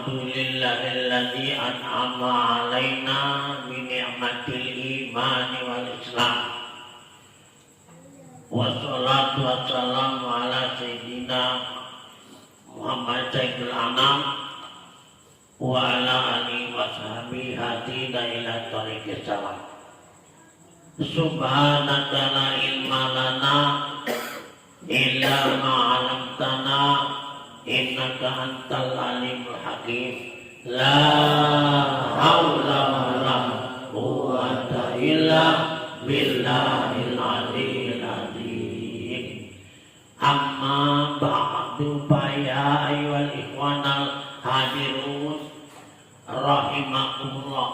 alhamdulillahilladzi an'ama 'alaina bi ni'matil iman wal islam. Wassalatu wassalamu ala sayyidina Muhammad sayyidil anam wa ala alihi wa sahbihi hadina ila tariqis salam. Subhanaka la ilma lana illa ma 'allamtana innaka antal alimul hakim. La haula wala quwwata illa billahil aliyyil azim. Amma ba'du fa ya ayyuhal ikhwanal hadirun rahimakumullah.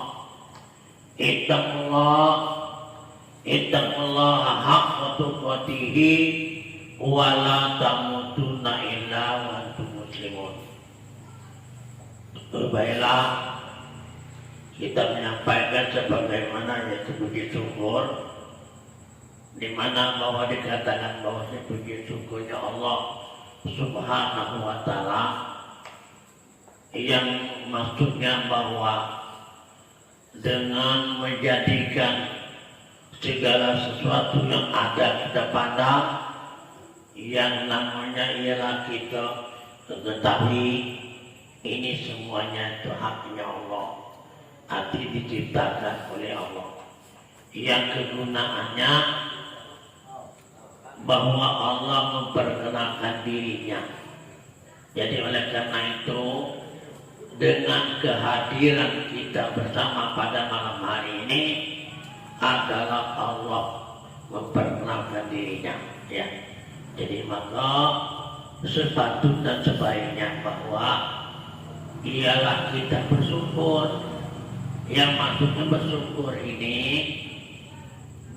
Ittaqullaha haqqa tuqatih wa la tamutunna illa wa antum muslimun. Baiklah, kita menyampaikan sebagaimana yaitu puji syukur, di mana bahwa dikatakan bahwa puji syukurnya Allah Subhanahu wa taala, yang maksudnya bahwa dengan menjadikan segala sesuatu yang ada kita pandang, yang namanya ialah kita mengetahui ini semuanya itu haknya Allah, arti diciptakan oleh Allah, yang kegunaannya bahwa Allah memperkenalkan dirinya. Jadi oleh karena itu, dengan kehadiran kita bersama pada malam hari ini adalah Allah memperkenalkan dirinya, ya. Jadi maka sepatut dan sebaiknya bahwa ialah kita bersyukur. Yang maksudnya bersyukur ini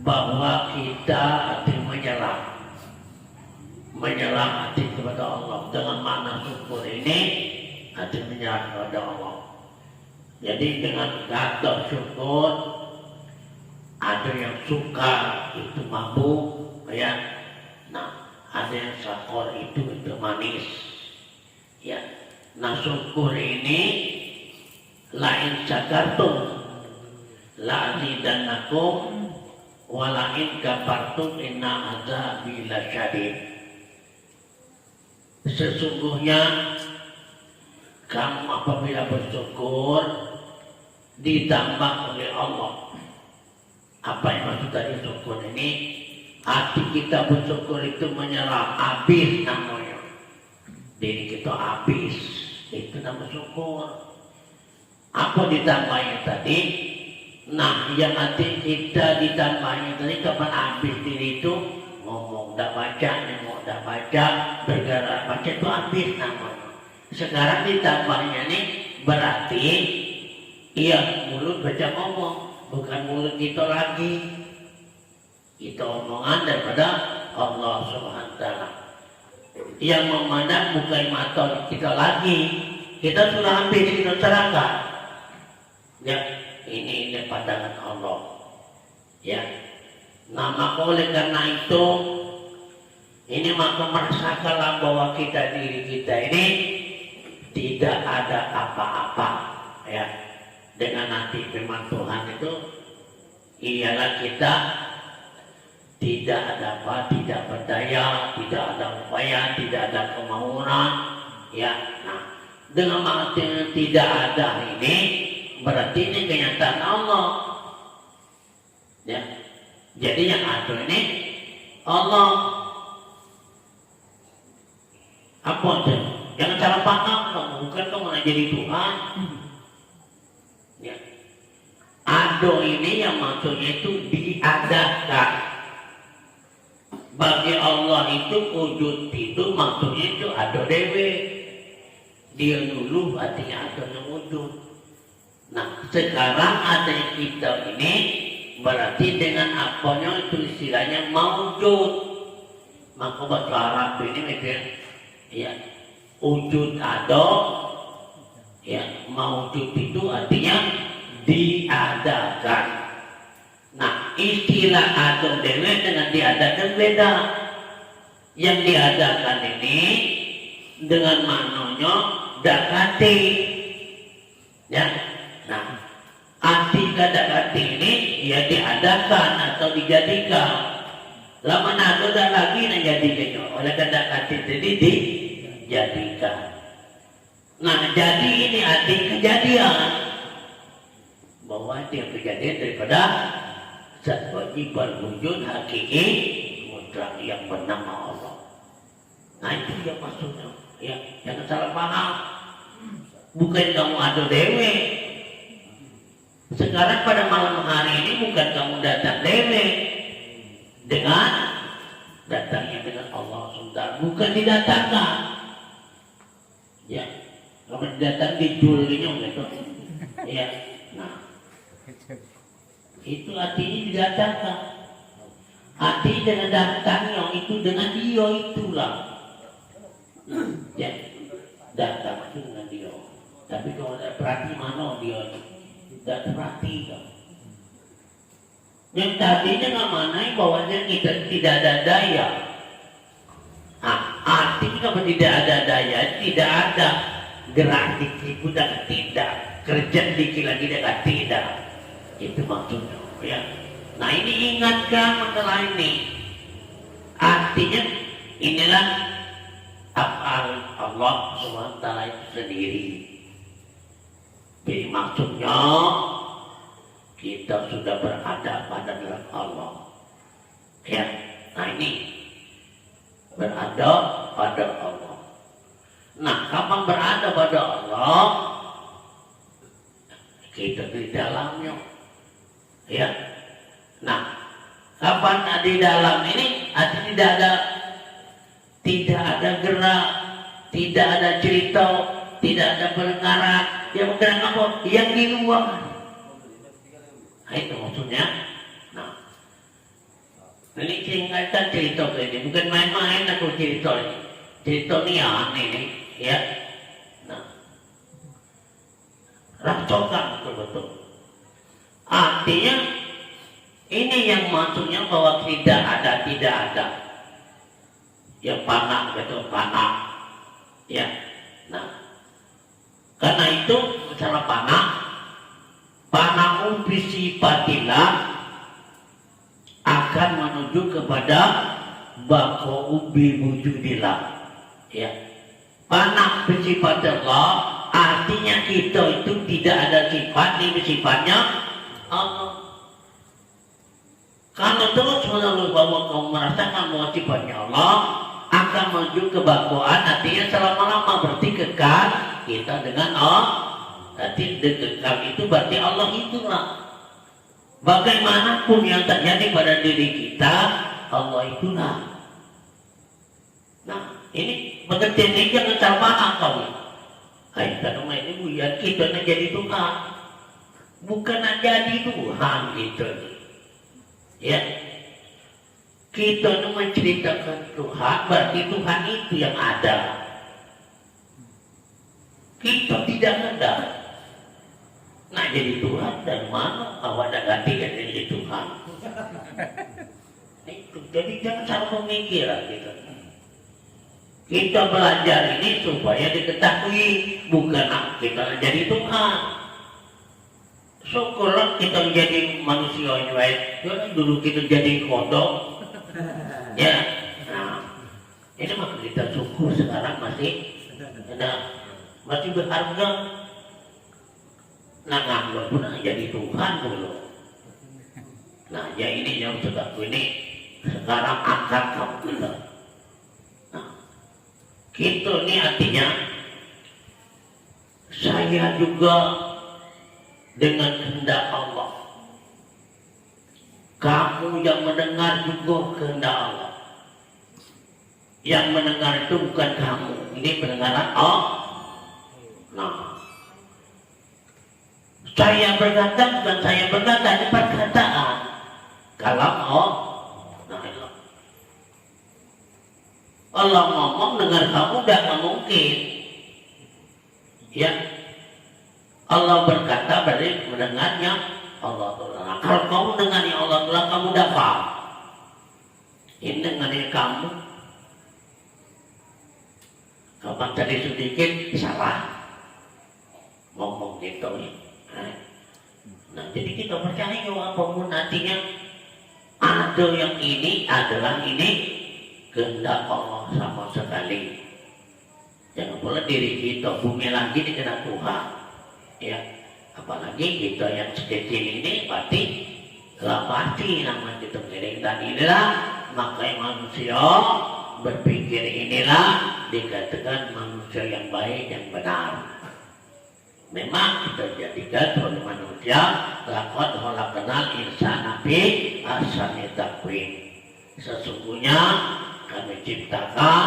bahwa kita hati menyerah hati kepada Allah. Dengan makna syukur ini hati menyerah kepada Allah. Jadi dengan kata syukur, ada yang suka itu mabuk, ya. Nah, ada yang syakor itu manis, ya. Nah, syukur ini lain syakartum la azidannakum wa lain kafartum inna azabi lasyadid. Sesungguhnya kamu apabila bersyukur ditambah oleh Allah. Apa yang maksud dari syukur ini? Hati kita bersyukur itu menyerah, habis namanya. Diri kita habis, itu nama syukur. Apa ditambahnya tadi? Nah, yang hati kita ditambahnya tadi kapan habis diri itu? Ngomong dah baca, nengok dah baca, bergerak baca itu habis namanya. Sekarang ditambahnya nih berarti iya mulut baca ngomong, bukan mulut kita lagi. Itu omongan daripada Allah Subhanahu wa taala. Yang memandang bukan mata kita lagi. Kita sudah hampir di masyarakat. Ya, ini pandangan Allah. Ya. Nah, maka oleh karena itu ini maka merasakanlah bahwa diri kita ini tidak ada apa-apa, ya. Dengan nanti firman Tuhan itu ialah kita tidak ada apa, tidak berdaya, tidak ada upaya, tidak ada kemauan, ya. Nah, dengan arti tidak ada ini berarti ini kenyataan Allah, ya. Jadi yang ada ini Allah. Apa itu? Jangan salah paham, kamu bukan kamu jadi Tuhan. Ya. Ado ini yang maksudnya itu diadakan. Bagi Allah itu wujud itu maksudnya itu ada dewe. Dia dulu artinya ada yang wujud. Nah, sekarang ada kita ini berarti dengan apanya itu istilahnya mawujud. Maka bahasa Arab ini mikir, ya, wujud ada, ya, mawujud itu artinya diadakan. Nah, istilah ada dewe dengan diadakan beda. Yang diadakan ini dengan maknanya dakati, Ya, nah, hati hati ini ya diadakan atau dijadikan. Lama nato dah lagi nak jadikan oleh hati jadi dijadikan. Nah, jadi ini arti kejadian bahwa dia kejadian daripada zat wajib berwujud hakiki mutlak yang bernama Allah. Nah, itu yang maksudnya. Ya, jangan salah paham. Bukan kamu adu dewe. Sekarang pada malam hari ini bukan kamu datang dewe dengan datangnya dengan Allah SWT, bukan didatangkan. Ya, kamu datang dijulinya gitu. Ya, nah, itu artinya didatangkan. Arti dengan datangnya itu dengan dia itulah. Ya, datang itu dengan dia. Tapi kalau tidak perhati mana dia tidak perhatikan. Yang tadinya ngamanai bahwasanya kita tidak ada daya. Nah, artinya kalau tidak ada daya, tidak ada gerak dikit udah tidak, kerja dikit lagi dah tidak. Itu maksudnya. Ya. Nah, ini ingatkan masalah ini. Artinya inilah af'al Allah SWT itu sendiri. Jadi maksudnya kita sudah berada pada dalam Allah. Ya, nah ini berada pada Allah. Nah, kapan berada pada Allah? Kita di dalamnya. Ya. Nah, kapan di dalam ini artinya tidak ada gerak, tidak ada cerita, tidak ada pendengaran. Yang bergerak apa? Yang di luar. Nah, itu maksudnya. Nah, ini singkatan cerita ini bukan main-main aku cerita ini. Cerita ini aneh nih, ya. Nah, racokan betul-betul. Artinya ini yang maksudnya bahwa tidak ada. Ya panah betul panah. Ya. Nah, karena itu masalah panah bisifatilah akan menuju kepada baqa'u bi wujudillah. Ya. Panah bisifatillah artinya kita itu tidak ada sifat ini sifatnya Allah. Kalau terus menerus bahwa kamu merasakan bahwa sifatnya Allah akan menuju ke baqa'an artinya selama-lama berarti kekal kita dengan Allah. Berarti kekal itu berarti Allah itulah. Bagaimanapun yang terjadi pada diri kita, Allah itulah. Nah, ini pengertian ini jangan salah kau. Hai, karena ini bukan kita nak jadi Tuhan, bukan nak jadi Tuhan kita. Ya, kita nak menceritakan Tuhan, berarti Tuhan itu yang ada. Kita tidak ada. Nah, jadi Tuhan dan mana awak dah gantikan jadi Tuhan. Itu jadi jangan salah pemikiran kita. Kita belajar ini supaya diketahui bukan kita jadi Tuhan. Syukurlah kita menjadi manusia yang baik. Jangan dulu kita jadi kodok. Ya, nah, ini maka kita syukur sekarang masih berharga. Nah, nggak pernah jadi Tuhan dulu. Nah, ya ini yang sudah ini sekarang angkat kamu kita. Nah, kita ini artinya saya juga dengan kehendak Allah. Kamu yang mendengar juga kehendak Allah. Yang mendengar itu bukan kamu. Ini pendengaran Allah. Nah, saya berkata bukan saya berkata, ini perkataan kalam Allah. Nah, Allah ngomong dengar kamu tidak mungkin. Ya, Allah berkata berarti mendengarnya Allah Ta'ala. Kalau kamu dengarnya Allah Ta'ala, kamu dapat. Ini dengarnya kamu. Kapan tadi sedikit salah ngomong ngomong gitu ya. Nah, jadi kita percaya apapun artinya ada yang ini adalah ini kehendak Allah sama sekali. Jangan pula diri kita bumi lagi dikenal Tuhan, ya. Apalagi kita yang sekecil ini pasti namanya kita miring dan inilah makanya manusia berpikir inilah dikatakan manusia yang baik yang benar. Memang kita jadikan oleh manusia laqad khalaqnal insana fi ahsani taqwim. Sesungguhnya kami ciptakan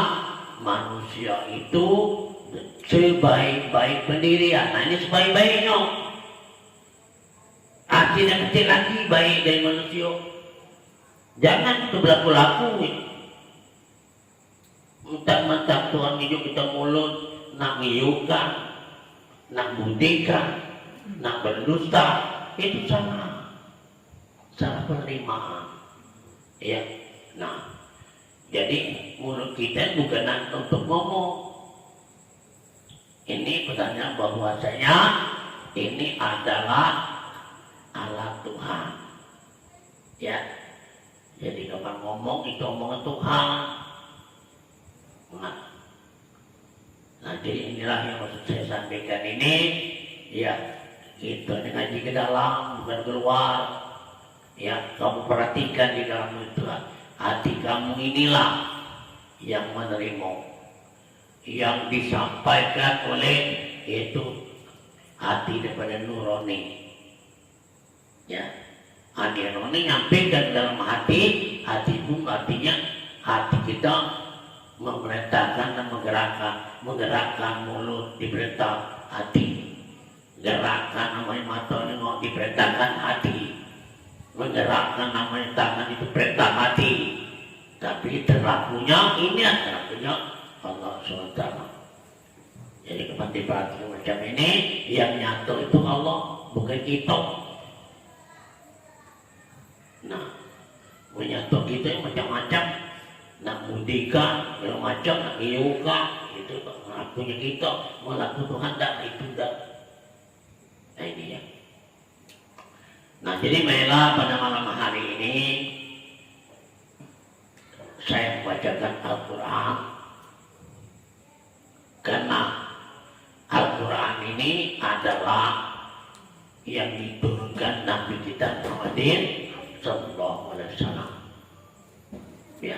manusia itu sebaik-baik pendirian. Nah, ini sebaik-baiknya. Artinya kecil lagi baik dari manusia. Jangan kita berlaku-laku. Mentang-mentang Tuhan hidup kita mulut nak ngiyukan, nak budikan, nak berdusta, itu salah penerimaan. Ya, nah, jadi mulut kita bukan untuk ngomong. Ini pertanyaan bahwasanya ini adalah alat Tuhan. Ya, jadi kapan ngomong itu omongan Tuhan. Nah, jadi inilah yang maksud saya sampaikan ini. Ya, kita ngaji ke dalam bukan keluar. Ya, kamu perhatikan di dalam itu hati kamu inilah yang menerima, yang disampaikan oleh itu hati daripada nurani. Ya, hati nurani nyampaikan dalam hati pun artinya hati kita memerintahkan dan menggerakkan mulut diperintah hati, gerakan namanya mata nengok diperintahkan hati, menggerakkan namanya tangan itu perintah hati. Tapi terlakunya ini adalah punya Allah SWT. Jadi kepentingan macam ini yang nyata itu Allah, bukan kita. Nah, menyatu kita yang macam-macam, nak mudikan, macam nak iukan, itu punya kita, melakukan Tuhan tak itu tak. Nah, ini ya. Nah, jadi Mela pada malam hari ini saya membacakan Al-Quran karena Al-Quran ini adalah yang diturunkan Nabi kita Muhammad sallallahu alaihi wasallam. Ya.